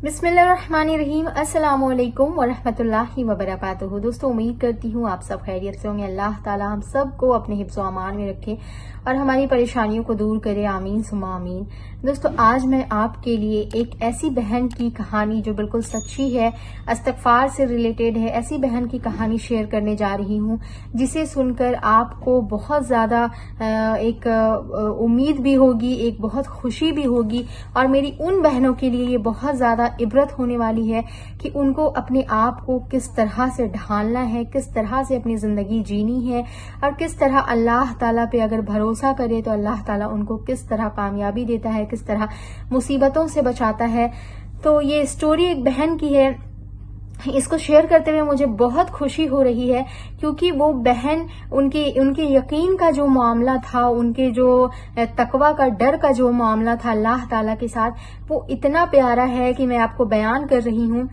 बिस्मिल्लाहिर्रहमानिर्रहीम। अस्सलाम वालेकुम वरहमतुल्लाहि वबरकातुहू। दोस्तों, उम्मीद करती हूँ आप सब खैरियत से होंगे। अल्लाह ताला हम सब को अपने हिफ्ज़ व अमान में रखे और हमारी परेशानियों को दूर करे। आमीन सुम्मा आमीन। दोस्तों, आज मैं आपके लिए एक ऐसी बहन की कहानी जो बिल्कुल सच्ची है, इस्तग़फ़ार से रिलेटेड है, ऐसी बहन की कहानी शेयर करने जा रही हूँ जिसे सुनकर आपको बहुत ज़्यादा एक उम्मीद भी होगी, एक बहुत खुशी भी होगी और मेरी उन बहनों के लिए ये बहुत ज़्यादा इबरत होने वाली है कि उनको अपने आप को किस तरह से ढालना है, किस तरह से अपनी ज़िंदगी जीनी है और किस तरह अल्लाह ताला पे अगर भरोसा करे तो अल्लाह ताला उनको किस तरह कामयाबी देता है, किस तरह मुसीबतों से बचाता है। तो ये स्टोरी एक बहन की है। इसको शेयर करते हुए मुझे बहुत खुशी हो रही है क्योंकि वो बहन उनके यकीन का जो मामला था, उनके जो तकवा का, डर का जो मामला था अल्लाह ताला के साथ, वो इतना प्यारा है कि मैं आपको बयान कर रही हूँ।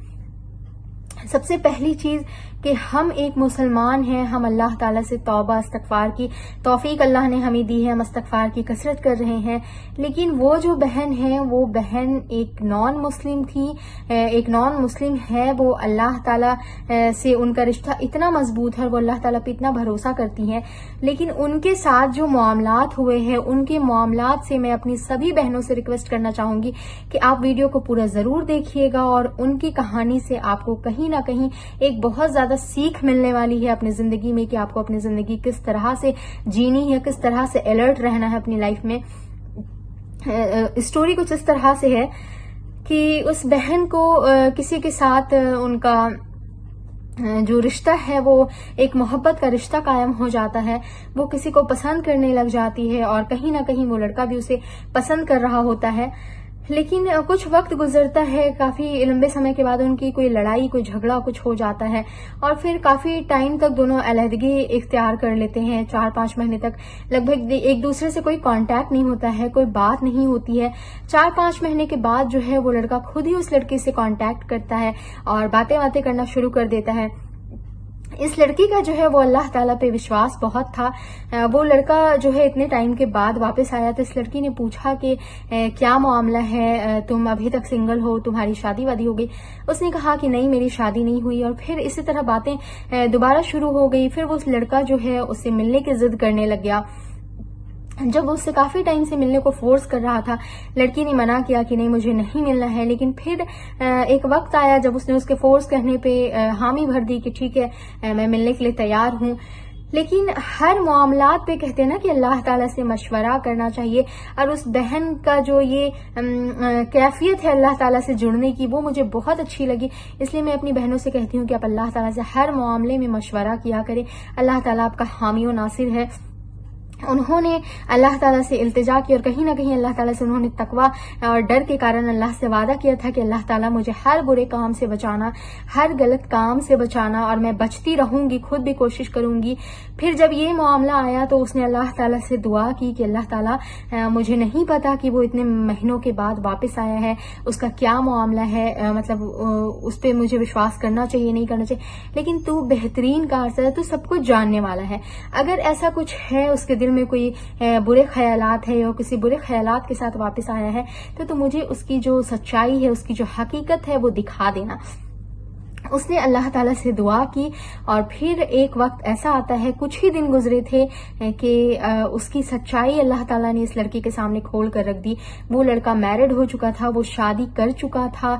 सबसे पहली चीज कि हम एक मुसलमान हैं, हम अल्लाह ताला से तौबा इस्तग़फ़ार की तौफीक अल्लाह ने हमें दी है, हम इस्तग़फ़ार की कसरत कर रहे हैं। लेकिन वो जो बहन है, वो बहन एक नॉन मुस्लिम थी, एक नॉन मुस्लिम है। वो अल्लाह ताला से उनका रिश्ता इतना मजबूत है, वो अल्लाह ताला पे इतना भरोसा करती हैं। लेकिन उनके साथ जो मामलात हुए हैं, उनके मामलात से मैं अपनी सभी बहनों से रिक्वेस्ट करना चाहूंगी कि आप वीडियो को पूरा जरूर देखिएगा और उनकी कहानी से आपको कहीं ना कहीं एक बहुत ज्यादा सीख मिलने वाली है अपनी जिंदगी में कि आपको अपनी जिंदगी किस तरह से जीनी है, किस तरह से अलर्ट रहना है अपनी लाइफ में। स्टोरी कुछ इस तरह से है कि उस बहन को किसी के साथ उनका जो रिश्ता है वो एक मोहब्बत का रिश्ता कायम हो जाता है। वो किसी को पसंद करने लग जाती है और कहीं ना कहीं वो लड़का भी उसे पसंद कर रहा होता है। लेकिन कुछ वक्त गुजरता है, काफी लंबे समय के बाद उनकी कोई लड़ाई, कोई झगड़ा कुछ हो जाता है और फिर काफी टाइम तक दोनों अलहदगी इख्तियार कर लेते हैं। 4-5 महीने तक लगभग एक दूसरे से कोई कांटेक्ट नहीं होता है, कोई बात नहीं होती है। 4-5 महीने के बाद जो है वो लड़का खुद ही उस लड़की से कांटेक्ट करता है और बातें करना शुरू कर देता है। इस लड़की का जो है वो अल्लाह ताला पे विश्वास बहुत था। वो लड़का जो है इतने टाइम के बाद वापस आया तो इस लड़की ने पूछा कि क्या मामला है, तुम अभी तक सिंगल हो, तुम्हारी शादी वादी हो गई? उसने कहा कि नहीं, मेरी शादी नहीं हुई। और फिर इसी तरह बातें दोबारा शुरू हो गई। फिर वो उस लड़का जो है उससे मिलने की जिद करने लग गया। जब वो उससे काफी टाइम से मिलने को फोर्स कर रहा था, लड़की ने मना किया कि नहीं, मुझे नहीं मिलना है। लेकिन फिर एक वक्त आया जब उसने उसके फोर्स करने पे हामी भर दी कि ठीक है, मैं मिलने के लिए तैयार हूँ। लेकिन हर मामलात पे कहते हैं ना कि अल्लाह ताला से मशवरा करना चाहिए। और उस बहन का जो ये कैफियत है अल्लाह ताला से जुड़ने की, वो मुझे बहुत अच्छी लगी। इसलिए मैं अपनी बहनों से कहती हूँ कि आप अल्लाह ताला से हर मामले में मशवरा किया करें। अल्लाह ताला आपका हामी और नासिर है। उन्होंने अल्लाह ताला से इल्तिजा की और कहीं ना कहीं अल्लाह ताला से उन्होंने तकवा और डर के कारण अल्लाह से वादा किया था कि अल्लाह ताला मुझे हर बुरे काम से बचाना, हर गलत काम से बचाना और मैं बचती रहूंगी, खुद भी कोशिश करूंगी। फिर जब ये मामला आया तो उसने अल्लाह ताला से दुआ की कि अल्लाह ताला, मुझे नहीं पता कि वो इतने महीनों के बाद वापस आया है, उसका क्या मामला है, मतलब उस पर मुझे विश्वास करना चाहिए नहीं करना चाहिए, लेकिन तू बेहतरीन कारसाज है, तू सब कुछ जानने वाला है। अगर ऐसा कुछ है, उसके दिल में कोई बुरे ख्यालात है या किसी बुरे ख्यालात के साथ वापस आया है तो मुझे उसकी जो सच्चाई है, उसकी जो हकीकत है वो दिखा देना। उसने अल्लाह ताला से दुआ की और फिर एक वक्त ऐसा आता है, कुछ ही दिन गुजरे थे कि उसकी सच्चाई अल्लाह ताला ने इस लड़की के सामने खोल कर रख दी। वो लड़का मैरिड हो चुका था, वो शादी कर चुका था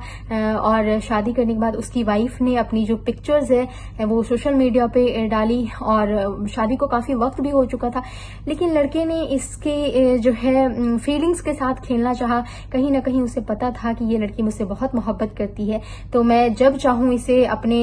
और शादी करने के बाद उसकी वाइफ ने अपनी जो पिक्चर्स है वो सोशल मीडिया पे डाली और शादी को काफी वक्त भी हो चुका था। लेकिन लड़के ने इसके जो है फीलिंग्स के साथ खेलना चाहा। कहीं ना कहीं उसे पता था कि ये लड़की मुझसे बहुत मोहब्बत करती है, तो मैं जब चाहूं इसे अपने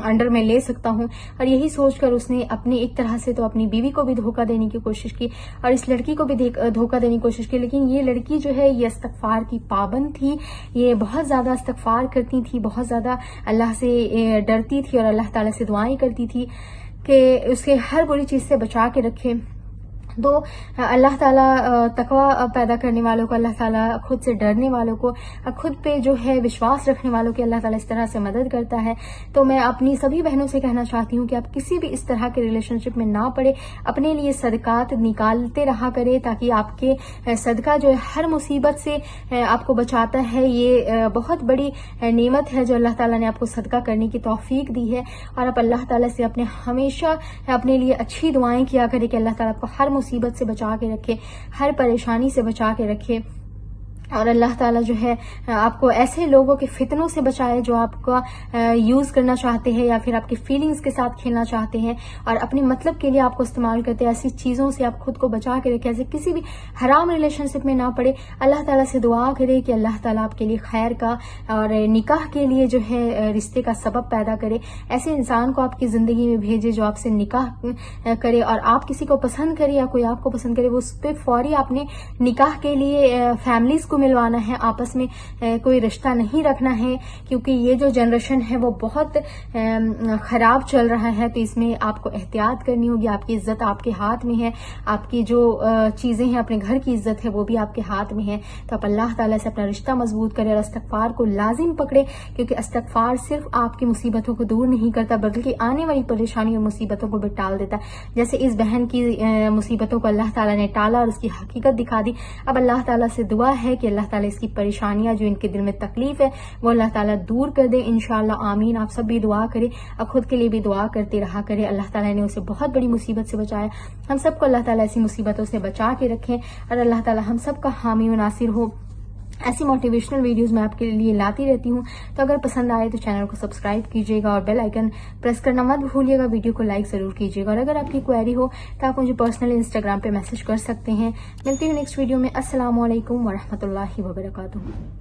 अंडर में ले सकता हूं। और यही सोचकर उसने अपनी एक तरह से तो अपनी बीवी को भी धोखा देने की कोशिश की और इस लड़की को भी धोखा देने की कोशिश की। लेकिन ये लड़की जो है ये इस्तग़फ़ार की पाबंद थी, ये बहुत ज्यादा इस्तग़फ़ार करती थी, बहुत ज्यादा अल्लाह से डरती थी और अल्लाह ताला से दुआएं करती थी कि उसके हर बुरी चीज से बचा के रखे। تو اللہ تعالیٰ تقوی پیدا کرنے والوں کو، اللہ تعالیٰ خود سے ڈرنے والوں کو، خود پہ جو ہے وشواس رکھنے والوں کی اللہ تعالیٰ اس طرح سے مدد کرتا ہے۔ تو میں اپنی سبھی بہنوں سے کہنا چاہتی ہوں کہ آپ کسی بھی اس طرح کے ریلیشن شپ میں نہ پڑے، اپنے لیے صدقات نکالتے رہا کرے، تاکہ آپ کے صدقہ جو ہے ہر مصیبت سے آپ کو بچاتا ہے۔ یہ بہت بڑی نعمت ہے جو اللہ تعالیٰ نے آپ کو صدقہ کرنے کی توفیق دی ہے، اور آپ اللہ تعالیٰ سے اپنے ہمیشہ اپنے لیے اچھی دعائیں کیا کرے کہ اللہ تعالیٰ آپ کو ہر مصیبت سے بچا کے رکھے، ہر پریشانی سے بچا کے رکھے، اور اللہ تعالیٰ جو ہے آپ کو ایسے لوگوں کے فتنوں سے بچائے جو آپ کا یوز کرنا چاہتے ہیں یا پھر آپ کی فیلنگز کے ساتھ کھیلنا چاہتے ہیں اور اپنے مطلب کے لیے آپ کو استعمال کرتے ہیں۔ ایسی چیزوں سے آپ خود کو بچا کے رکھیں، ایسے کسی بھی حرام ریلیشن شپ میں نہ پڑے۔ اللہ تعالیٰ سے دعا کرے کہ اللہ تعالیٰ آپ کے لیے خیر کا اور نکاح کے لیے جو ہے رشتے کا سبب پیدا کرے، ایسے انسان کو آپ کی زندگی میں بھیجے جو آپ سے نکاح کرے، اور آپ کسی کو پسند کرے یا کوئی آپ کو پسند کرے، وہ اس پہ فوری آپ نے نکاح کے لیے فیملیز کو ملوانا ہے، آپس میں کوئی رشتہ نہیں رکھنا ہے، کیونکہ یہ جو جنریشن ہے وہ بہت خراب چل رہا ہے۔ تو اس میں آپ کو احتیاط کرنی ہوگی، آپ کی عزت آپ کے ہاتھ میں ہے، آپ کی جو چیزیں ہیں اپنے گھر کی عزت ہے وہ بھی آپ کے ہاتھ میں ہے۔ تو آپ اللہ تعالیٰ سے اپنا رشتہ مضبوط کریں اور استغفار کو لازم پکڑے، کیونکہ استغفار صرف آپ کی مصیبتوں کو دور نہیں کرتا بلکہ آنے والی پریشانی اور مصیبتوں کو بھی ٹال دیتا ہے۔ جیسے اس بہن کی مصیبتوں کو اللہ تعالیٰ نے ٹالا اور اس کی حقیقت دکھا دی، اب اللہ تعالیٰ سے دعا ہے کہ اللہ تعالیٰ اس کی پریشانیاں جو ان کے دل میں تکلیف ہے وہ اللہ تعالیٰ دور کر دے، انشاءاللہ آمین۔ آپ سب بھی دعا کریں اور خود کے لیے بھی دعا کرتے رہا کرے۔ اللہ تعالیٰ نے اسے بہت بڑی مصیبت سے بچایا، ہم سب کو اللہ تعالیٰ ایسی مصیبتوں سے بچا کے رکھیں اور اللہ تعالیٰ ہم سب کا حامی و ناصر ہو۔ ایسی موٹیویشنل ویڈیوز میں آپ کے لیے لاتی رہتی ہوں، تو اگر پسند آئے تو چینل کو سبسکرائب کیجیے گا اور بیل آئیکن پریس کرنا مت بھولیے گا، ویڈیو کو لائک ضرور کیجیے گا، اور اگر آپ کی کوئری ہو تو آپ مجھے پرسنلی انسٹاگرام پہ میسج کر سکتے ہیں۔ ملتی ہوں نیکسٹ ویڈیو میں۔ السلام علیکم ورحمۃ اللہ وبرکاتہ۔